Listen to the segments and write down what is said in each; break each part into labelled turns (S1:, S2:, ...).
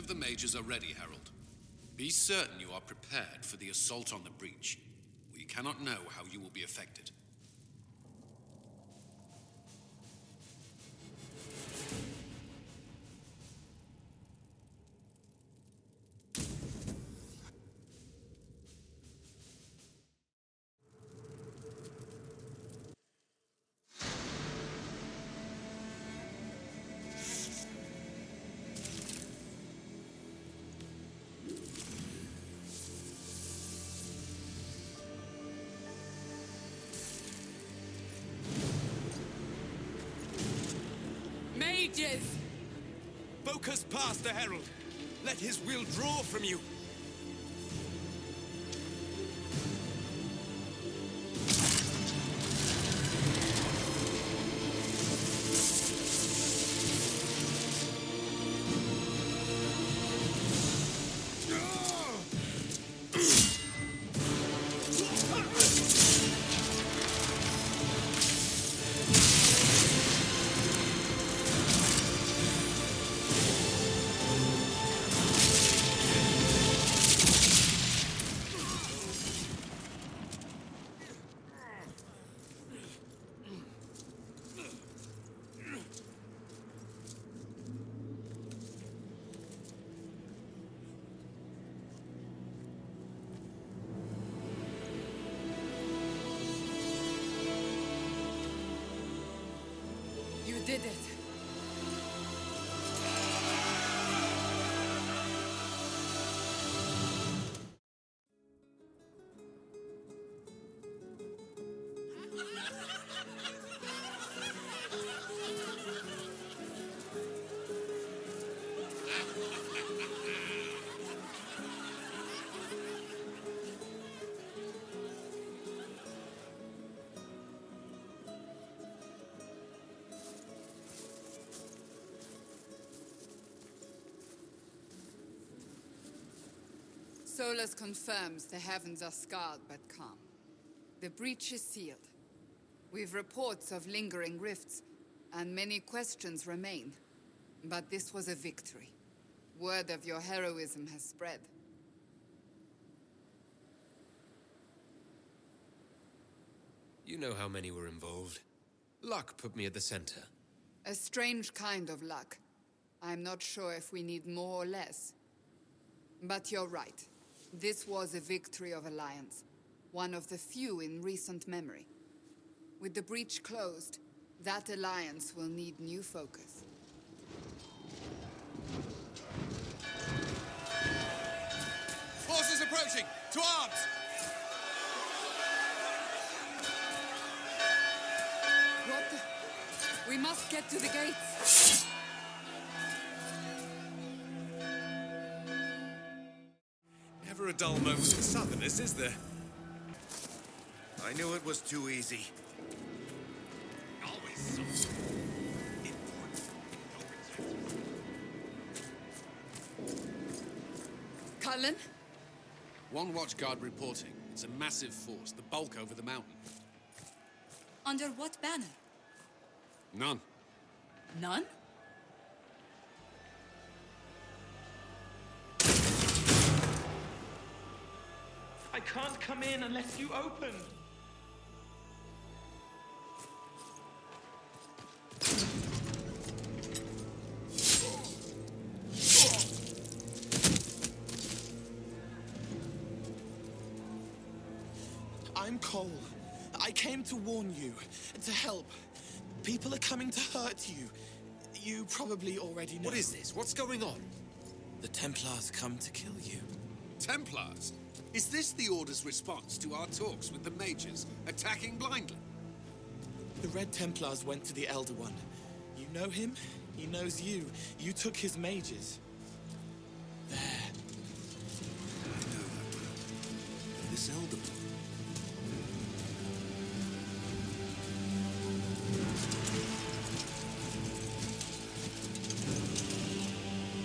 S1: of the mages are ready, Herald. Be certain you are prepared for the assault on the breach. We cannot know how you will be affected.
S2: Mages!
S3: Focus past the Herald. Let his will draw from you.
S2: You did it. Solus confirms the heavens are scarred but calm. The breach is sealed. We've reports of lingering rifts, and many questions remain. But this was a victory. Word of your heroism has spread.
S4: You know how many were involved. Luck put me at the center.
S2: A strange kind of luck. I'm not sure if we need more or less. But you're right. This was a victory of Alliance, one of the few in recent memory. With the breach closed, that alliance will need new focus.
S1: Forces approaching! To arms!
S2: What the... We must get to the gates.
S3: Never a dull moment for Southerners, is there?
S5: I knew it was too easy.
S3: Always so important.
S2: Cullen?
S1: One watchguard reporting. It's a massive force, the bulk over the mountain.
S6: Under what banner?
S1: None.
S6: None?
S7: I can't come in unless you open.
S8: I'm Cole. I came to warn you, to help. People are coming to hurt you. You probably already know.
S4: What is this? What's going on?
S8: The Templars come to kill you.
S1: Templars? Is this the Order's response to our talks with the mages, attacking blindly?
S8: The Red Templars went to the Elder One. You know him? He knows you. You took his mages. There.
S1: I know that man. This Elder One.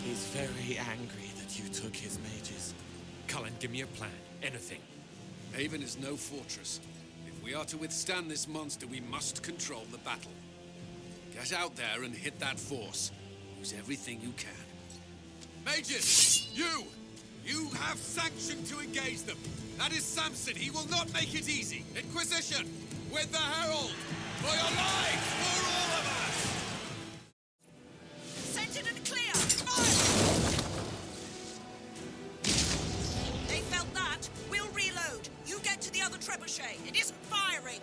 S8: He's very angry that you took his mages.
S4: Cullen, give me a plan. Anything.
S1: Haven is no fortress. If we are to withstand this monster, we must control the battle. Get out there and hit that force. Use everything you can. Mages, you have sanction to engage them. That is Samson. He will not make it easy. Inquisition, with the Herald, for your lives, for all of us.
S9: Scented and clear. Fire! They felt that. We'll reload. You get to the other trebuchet. It isn't firing.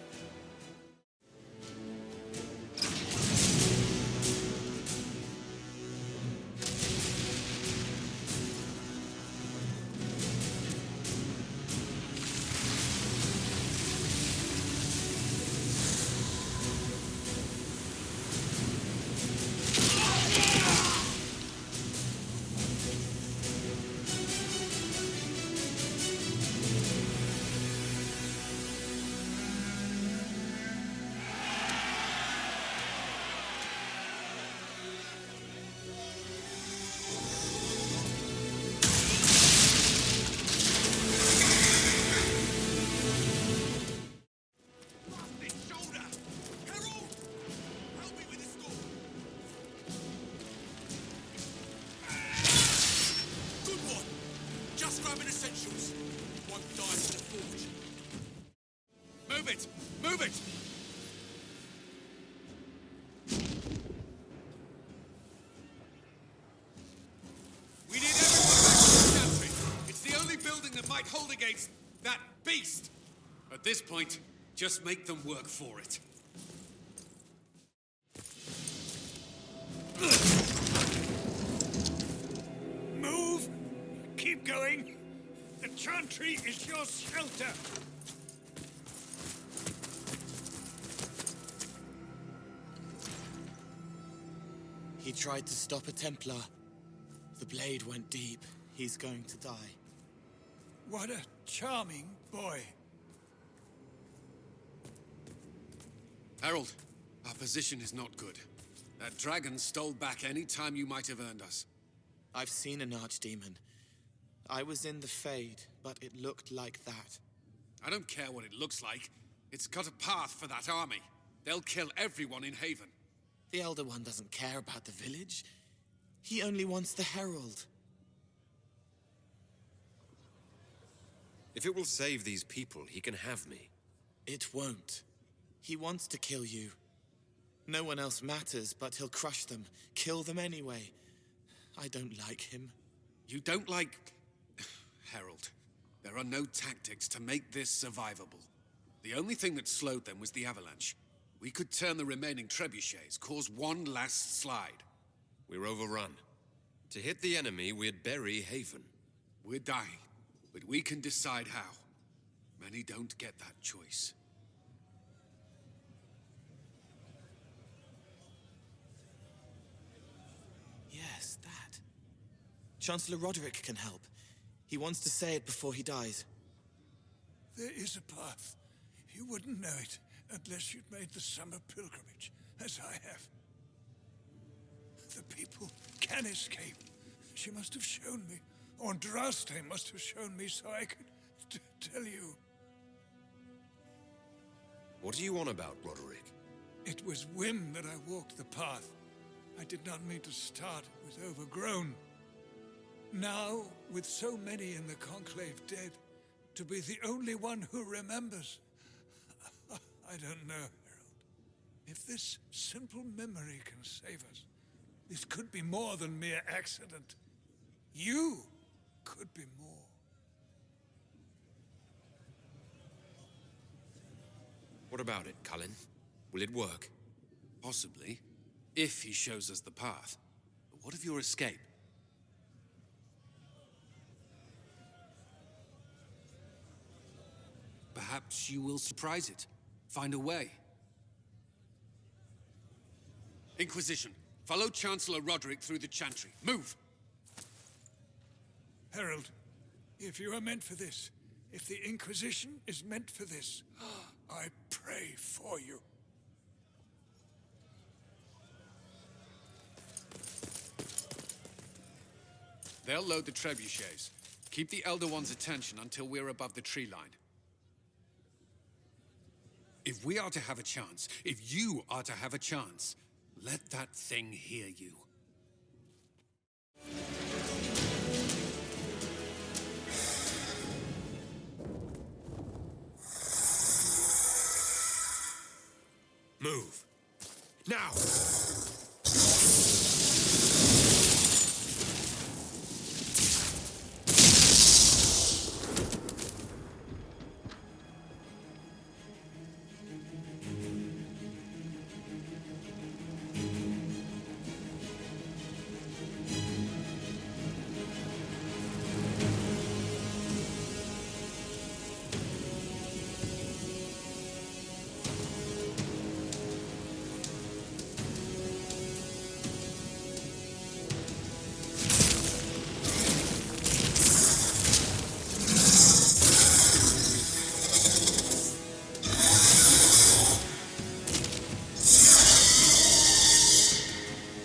S1: Move it! Move it! We need everyone back in the country. It's the only building that might hold against that beast. At this point, just make them work for it.
S3: Move! Keep going! The chantry is your shelter!
S8: He tried to stop a Templar. The blade went deep. He's going to die.
S3: What a charming boy.
S1: Harold, our position is not good. That dragon stole back any time you might have earned us.
S8: I've seen an archdemon. I was in the Fade, but it looked like that.
S1: I don't care what it looks like. It's got a path for that army. They'll kill everyone in Haven.
S8: The Elder One doesn't care about the village. He only wants the Herald.
S4: If it will save these people, he can have me.
S8: It won't. He wants to kill you. No one else matters, but he'll crush them, kill them anyway. I don't like him.
S1: You don't like... Harold, there are no tactics to make this survivable. The only thing that slowed them was the avalanche. We could turn the remaining trebuchets, cause one last slide.
S4: We're overrun. To hit the enemy, we'd bury Haven.
S1: We're dying, but we can decide how. Many don't get that choice.
S8: Yes, that. Chancellor Roderick can help. He wants to say it before he dies.
S3: There is a path. You wouldn't know it unless you'd made the summer pilgrimage, as I have. The people can escape. She must have shown me. Or Andraste must have shown me so I could tell you.
S4: What are you on about, Roderick?
S3: It was whim that I walked the path. I did not mean to start. It was overgrown. Now, with so many in the Conclave dead, to be the only one who remembers... I don't know, Herald. If this simple memory can save us, this could be more than mere accident. You could be more.
S4: What about it, Cullen? Will it work?
S1: Possibly, if he shows us the path. But what of your escape? Perhaps you will surprise it. Find a way. Inquisition, follow Chancellor Roderick through the Chantry. Move!
S3: Herald, if you are meant for this, if the Inquisition is meant for this, I pray for you.
S1: They'll load the trebuchets. Keep the Elder One's attention until we're above the tree line. If we are to have a chance, if you are to have a chance, let that thing hear you.
S4: Move. Now!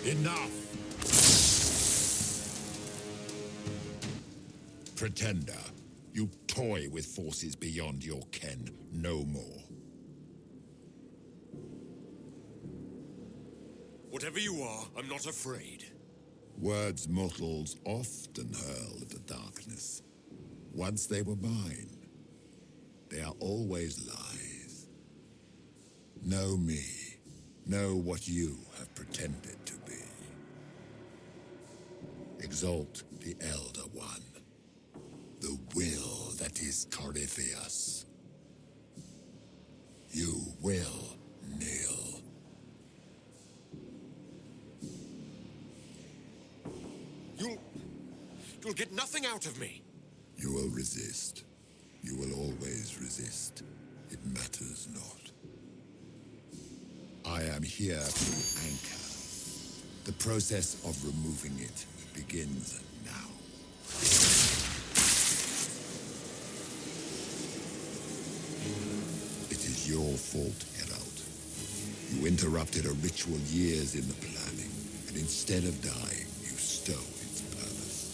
S10: Enough! Pretender, you toy with forces beyond your ken no more.
S4: Whatever you are, I'm not afraid.
S10: Words mortals often hurl at the darkness. Once they were mine, they are always lies. Know me. Know what you have pretended to be. Exalt the Elder One. The will that is Corypheus. You will kneel.
S4: You'll get nothing out of me.
S10: You will resist. You will always resist. It matters not. I am here to anchor. The process of removing it begins now. It is your fault, Herald. You interrupted a ritual years in the planning, and instead of dying, you stole its purpose.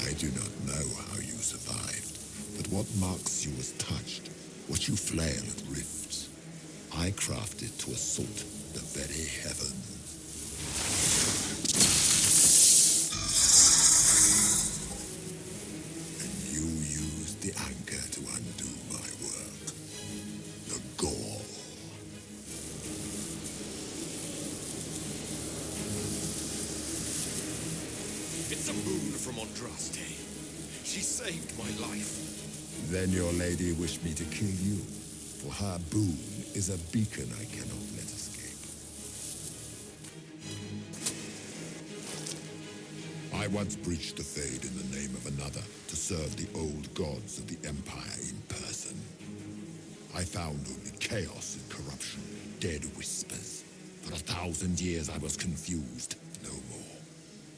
S10: I do not know how you survived, but what marks you as touched, what you flail at rifts, I crafted to assault the very heavens. And you used the anchor to undo my work. The gore.
S4: It's a boon from Andraste. She saved my life.
S10: Then your lady wished me to kill you, for her boon is a beacon I cannot let escape. I once breached the Fade in the name of another to serve the old gods of the Empire in person. I found only chaos and corruption, dead whispers. For 1,000 years I was confused, no more.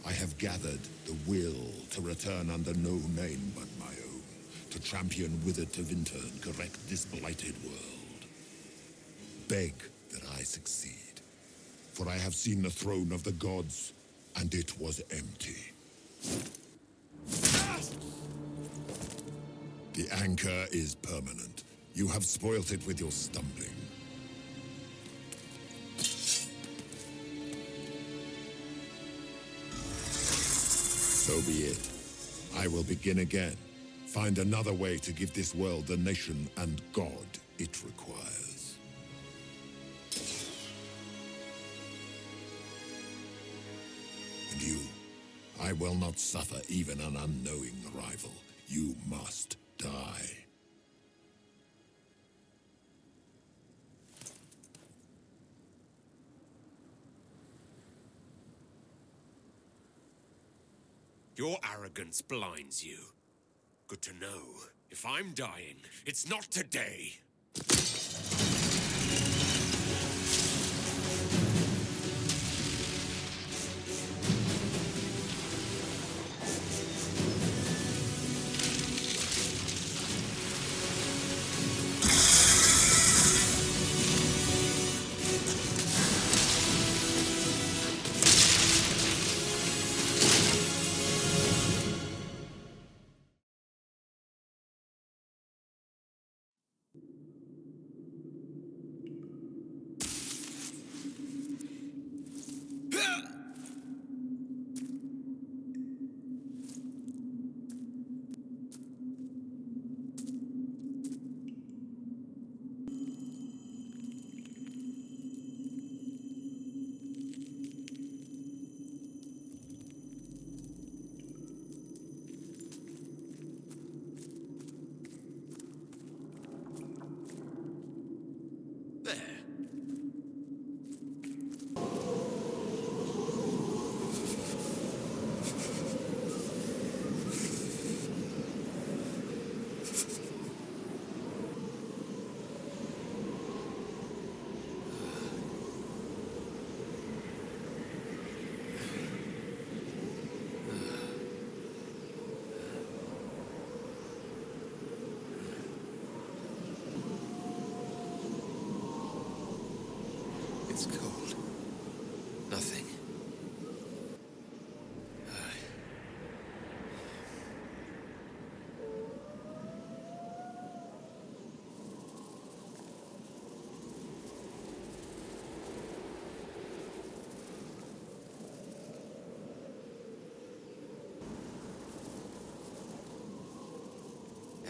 S10: I have gathered the will to return under no name but my own, to champion withered to winter and correct this blighted world. Beg that I succeed, for I have seen the throne of the gods, and it was empty. The anchor is permanent. You have spoilt it with your stumbling. So be it. I will begin again. Find another way to give this world the nation and God it requires. And you, I will not suffer even an unknowing rival. You must die.
S4: Your arrogance blinds you. Good to know. If I'm dying, it's not today.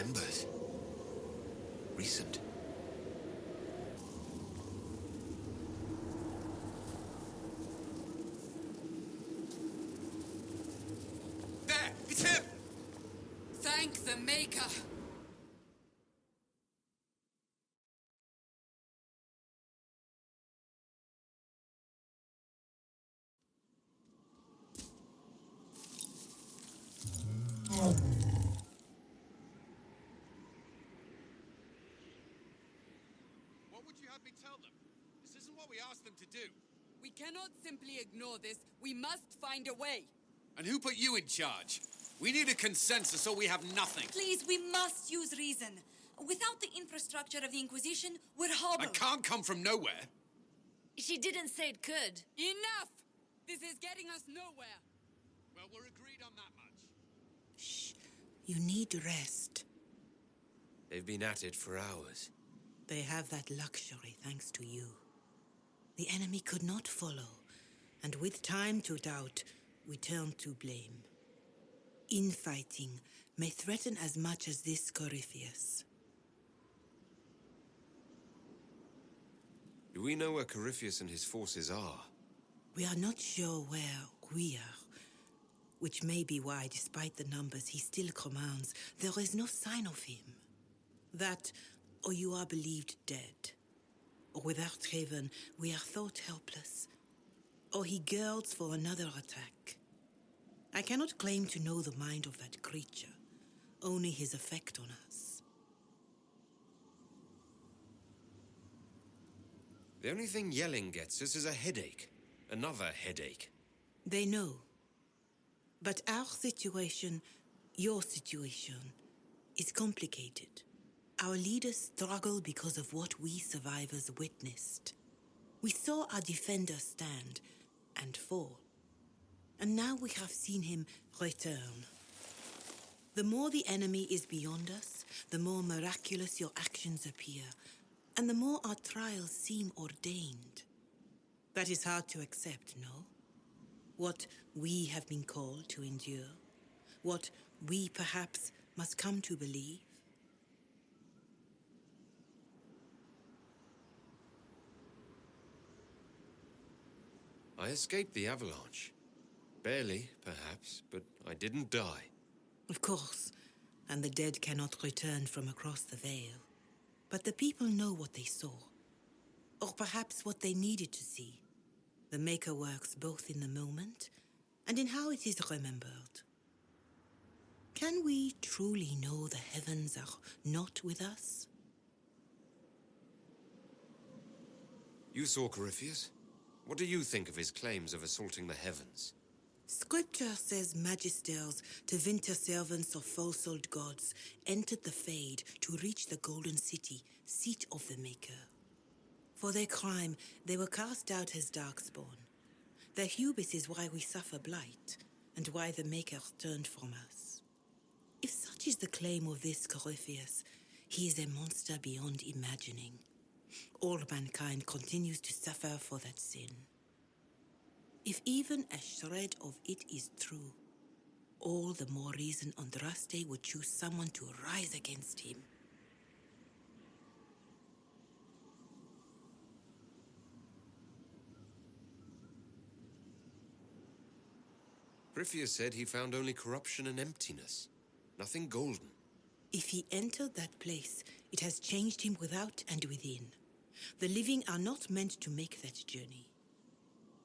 S4: Embers. Recent.
S1: There! It's him!
S2: Thank the Maker!
S1: What would you have me tell them? This isn't what we asked them to do.
S2: We cannot simply ignore this. We must find a way.
S1: And who put you in charge? We need a consensus or we have nothing.
S6: Please, we must use reason. Without the infrastructure of the Inquisition, we're
S1: I
S6: hobbled.
S1: can't come from nowhere.
S6: She didn't say it could.
S2: Enough! This is getting us nowhere.
S1: Well, we're agreed on that much.
S11: Shh. You need rest.
S4: They've been at it for hours.
S11: They have that luxury thanks to you. The enemy could not follow, and with time to doubt, we turn to blame. Infighting may threaten as much as this Corypheus.
S4: Do we know where Corypheus and his forces are?
S11: We are not sure where we are, which may be why, despite the numbers he still commands, there is no sign of him. That, or you are believed dead. Or without Raven, we are thought helpless. Or he girds for another attack. I cannot claim to know the mind of that creature, only his effect on us.
S4: The only thing yelling gets us is a headache. Another headache.
S11: They know. But our situation, your situation, is complicated. Our leaders struggle because of what we survivors witnessed. We saw our defender stand and fall. And now we have seen him return. The more the enemy is beyond us, the more miraculous your actions appear, and the more our trials seem ordained. That is hard to accept, no? What we have been called to endure, what we perhaps must come to believe.
S4: I escaped the avalanche. Barely, perhaps, but I didn't die.
S11: Of course, and the dead cannot return from across the veil. But the people know what they saw, or perhaps what they needed to see. The Maker works both in the moment and in how it is remembered. Can we truly know the heavens are not with us?
S4: You saw Corypheus? What do you think of his claims of assaulting the heavens?
S11: Scripture says magisters, divinter servants of false-old gods, entered the Fade to reach the Golden City, seat of the Maker. For their crime, they were cast out as darkspawn. Their hubris is why we suffer blight, and why the Maker turned from us. If such is the claim of this Corypheus, he is a monster beyond imagining. All mankind continues to suffer for that sin. If even a shred of it is true, all the more reason Andraste would choose someone to rise against him.
S4: Corypheus said he found only corruption and emptiness. Nothing golden.
S11: If he entered that place, it has changed him without and within. The living are not meant to make that journey.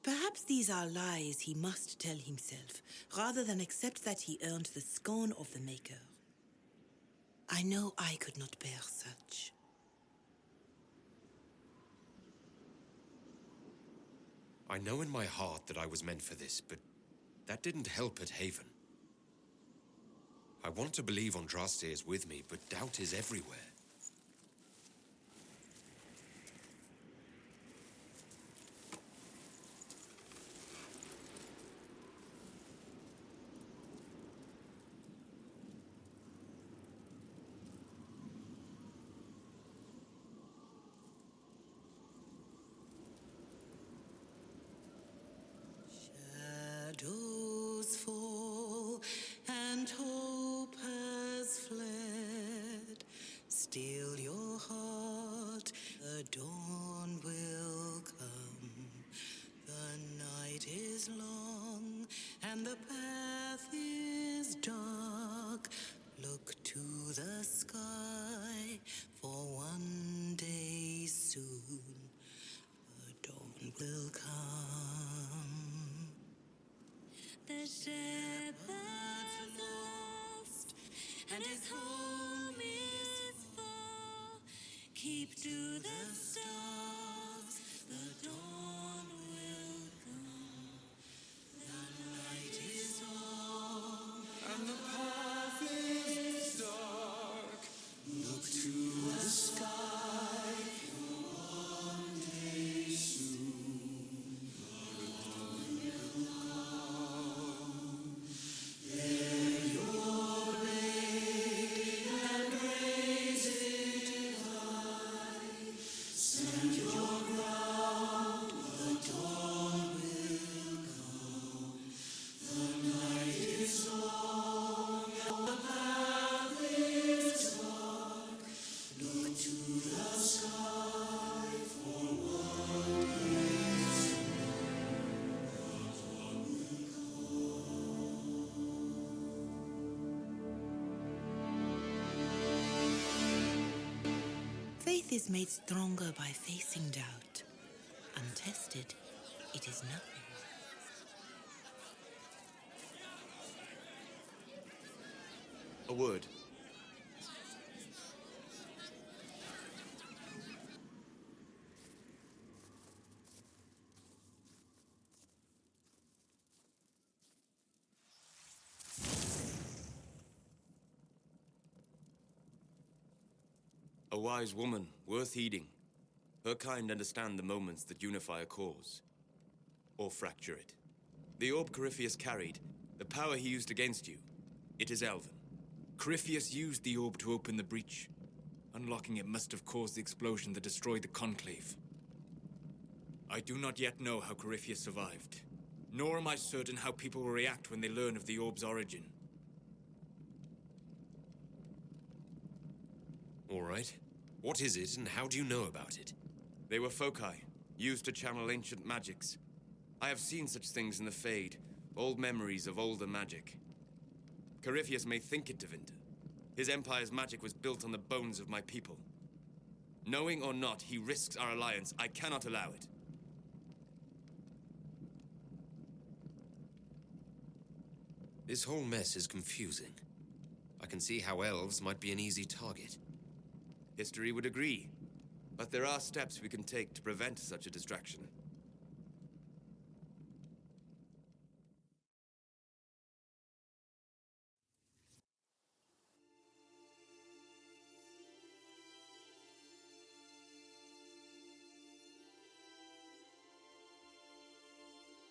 S11: Perhaps these are lies he must tell himself, rather than accept that he earned the scorn of the Maker. I know I could not bear such.
S4: I know in my heart that I was meant for this, but that didn't help at Haven. I want to believe Andraste is with me, but doubt is everywhere.
S11: Shadows fall and hope has fled.
S6: and his home is far. Keep to the stars, the dawn will come. The night is long, and the path is dark. Look to the sky for one day soon. The dawn will come. Bear your blade and raise it high. Stand your ground, the dawn will come. The night is long and the path is dark. Look to the sky for one day soon. The dawn will
S11: Faith is made stronger by facing doubt. Untested, it is nothing.
S8: A word. A wise woman, worth heeding. Her kind understand the moments that unify a cause, or fracture it. The orb Corypheus carried, the power he used against you, it is elven.
S12: Corypheus used the orb to open the breach. Unlocking it must have caused the explosion that destroyed the Conclave. I do not yet know how Corypheus survived, nor am I certain how people will react when they learn of the orb's origin.
S4: All right. What is it, and how do you know about it?
S8: They were foci, used to channel ancient magics. I have seen such things in the Fade, old memories of older magic. Corypheus may think it Tevinter. His empire's magic was built on the bones of my people. Knowing or not, he risks our alliance. I cannot allow it.
S4: This whole mess is confusing. I can see how elves might be an easy target.
S8: History would agree, but there are steps we can take to prevent such a distraction.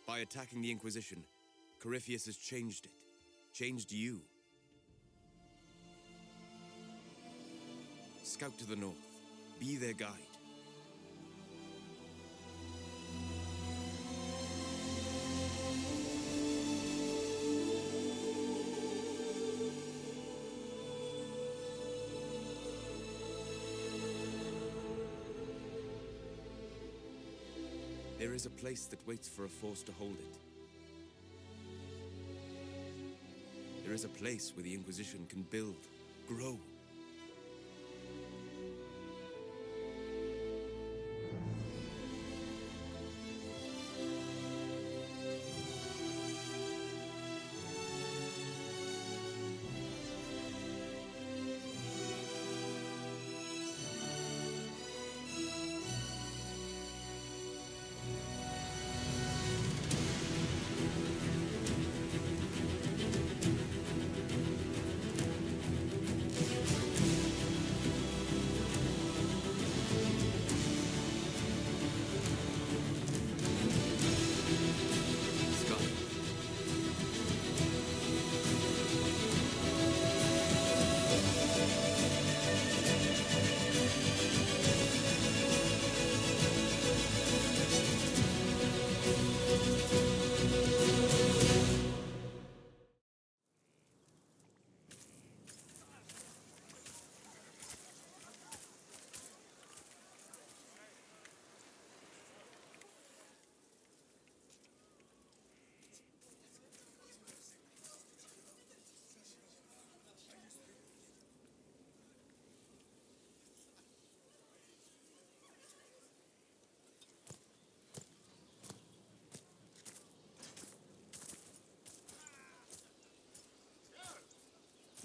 S8: By attacking the Inquisition, Corypheus has changed it. Changed you. Scout to the north. Be their guide. There is a place that waits for a force to hold it. There is a place where the Inquisition can build, grow.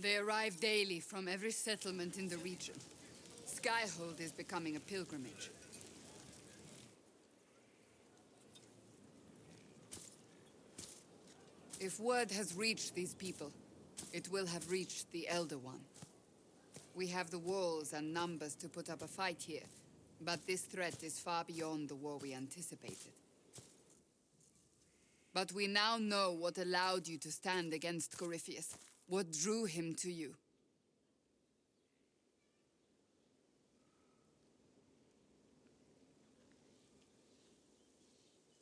S2: They arrive daily from every settlement in the region. Skyhold is becoming a pilgrimage. If word has reached these people, it will have reached the Elder One. We have the walls and numbers to put up a fight here, but this threat is far beyond the war we anticipated. But we now know what allowed you to stand against Corypheus, what drew him to you.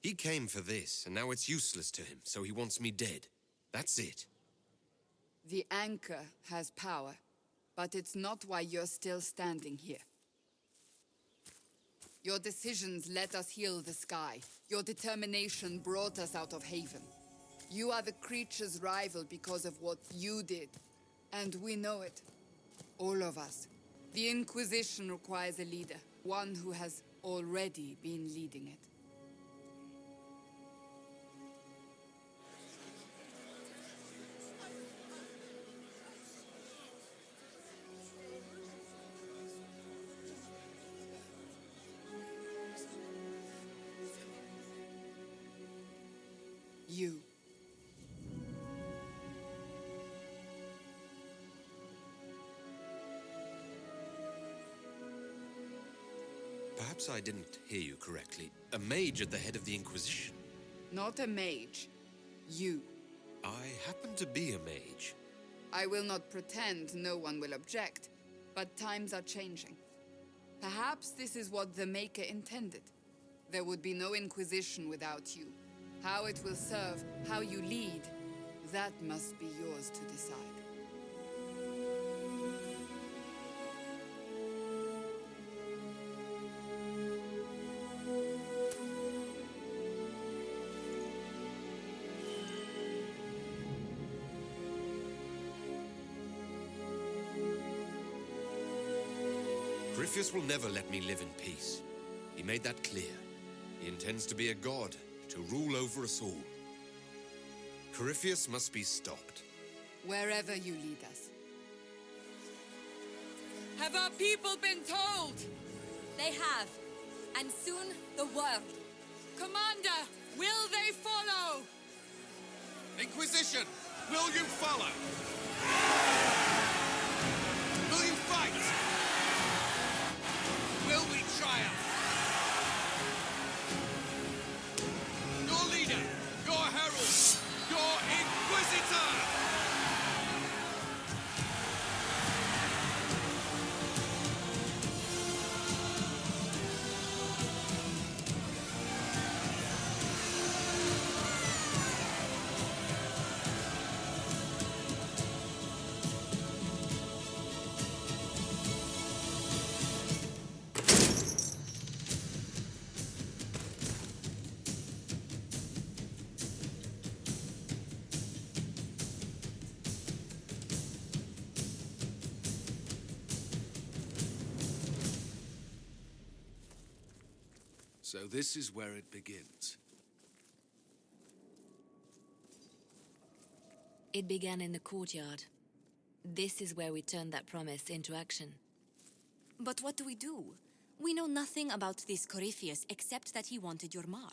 S4: He came for this, and now it's useless to him, so he wants me dead. That's it.
S2: The Anchor has power, but it's not why you're still standing here. Your decisions let us heal the sky. Your determination brought us out of Haven. You are the creature's rival because of what you did. And we know it. All of us. The Inquisition requires a leader, one who has already been leading it. You.
S4: Perhaps I didn't hear you correctly. A mage at the head of the Inquisition.
S2: Not a mage. You.
S4: I happen to be a mage.
S2: I will not pretend no one will object, but times are changing. Perhaps this is what the Maker intended. There would be no Inquisition without you. How it will serve, how you lead, that must be yours to decide.
S4: Corypheus will never let me live in peace. He made that clear. He intends to be a god, to rule over us all. Corypheus must be stopped.
S2: Wherever you lead us. Have our people been told?
S6: They have. And soon, the world.
S2: Commander, will they follow?
S1: Inquisition, will you follow? Will you fight? Will we triumph? Your leader, your herald, your inquisitor! So this is where it begins.
S13: It began in the courtyard. This is where we turned that promise into action.
S6: But what do? We know nothing about this Corypheus except that he wanted your mark.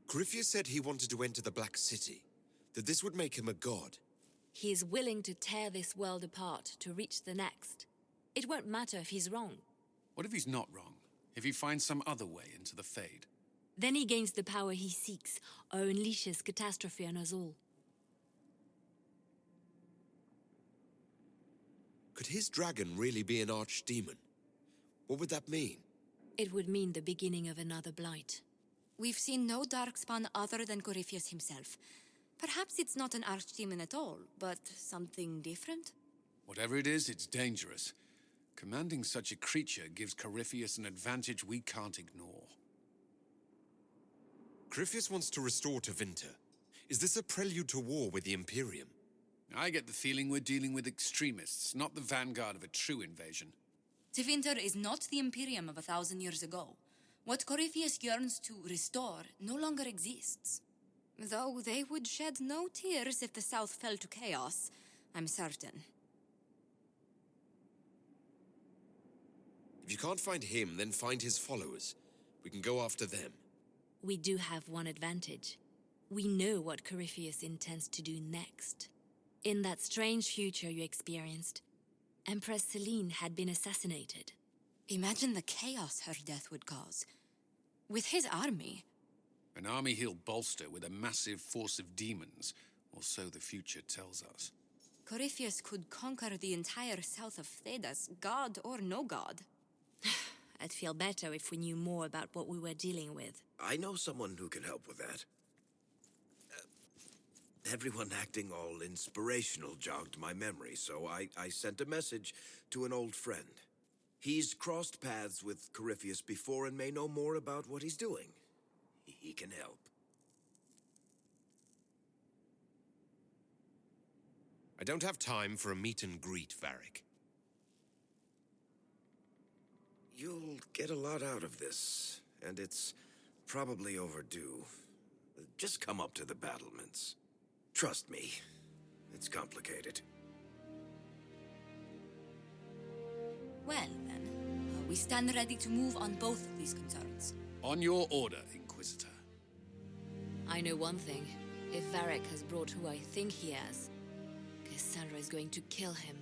S4: Corypheus said he wanted to enter the Black City, that this would make him a god.
S13: He is willing to tear this world apart to reach the next. It won't matter if he's wrong.
S1: What if he's not wrong? If he finds some other way into the Fade?
S13: Then he gains the power he seeks, or unleashes catastrophe on us all.
S4: Could his dragon really be an archdemon? What would that mean?
S13: It would mean the beginning of another blight.
S6: We've seen no darkspawn other than Corypheus himself. Perhaps it's not an archdemon at all, but something different?
S1: Whatever it is, it's dangerous. Commanding such a creature gives Corypheus an advantage we can't ignore.
S4: Corypheus wants to restore Tevinter. Is this a prelude to war with the Imperium?
S1: I get the feeling we're dealing with extremists, not the vanguard of a true invasion.
S6: Tevinter is not the Imperium of 1,000 years ago. What Corypheus yearns to restore no longer exists. Though they would shed no tears if the South fell to chaos, I'm certain.
S4: If you can't find him, then find his followers. We can go after them.
S13: We do have one advantage. We know what Corypheus intends to do next. In that strange future you experienced, Empress Selene had been assassinated.
S6: Imagine the chaos her death would cause. With his army.
S1: An army he'll bolster with a massive force of demons, or so the future tells us.
S6: Corypheus could conquer the entire south of Thedas, god or no god.
S13: I'd feel better if we knew more about what we were dealing with.
S5: I know someone who can help with that. Everyone acting all inspirational jogged my memory, so I sent a message to an old friend. He's crossed paths with Corypheus before and may know more about what he's doing. He can help.
S4: I don't have time for a meet and greet, Varric.
S5: You'll get a lot out of this, and it's probably overdue. Just come up to the battlements. Trust me, it's complicated.
S6: Well, then, we stand ready to move on both of these concerns.
S1: On your order, Inquisitor.
S13: I know one thing. If Varric has brought who I think he has, Cassandra is going to kill him.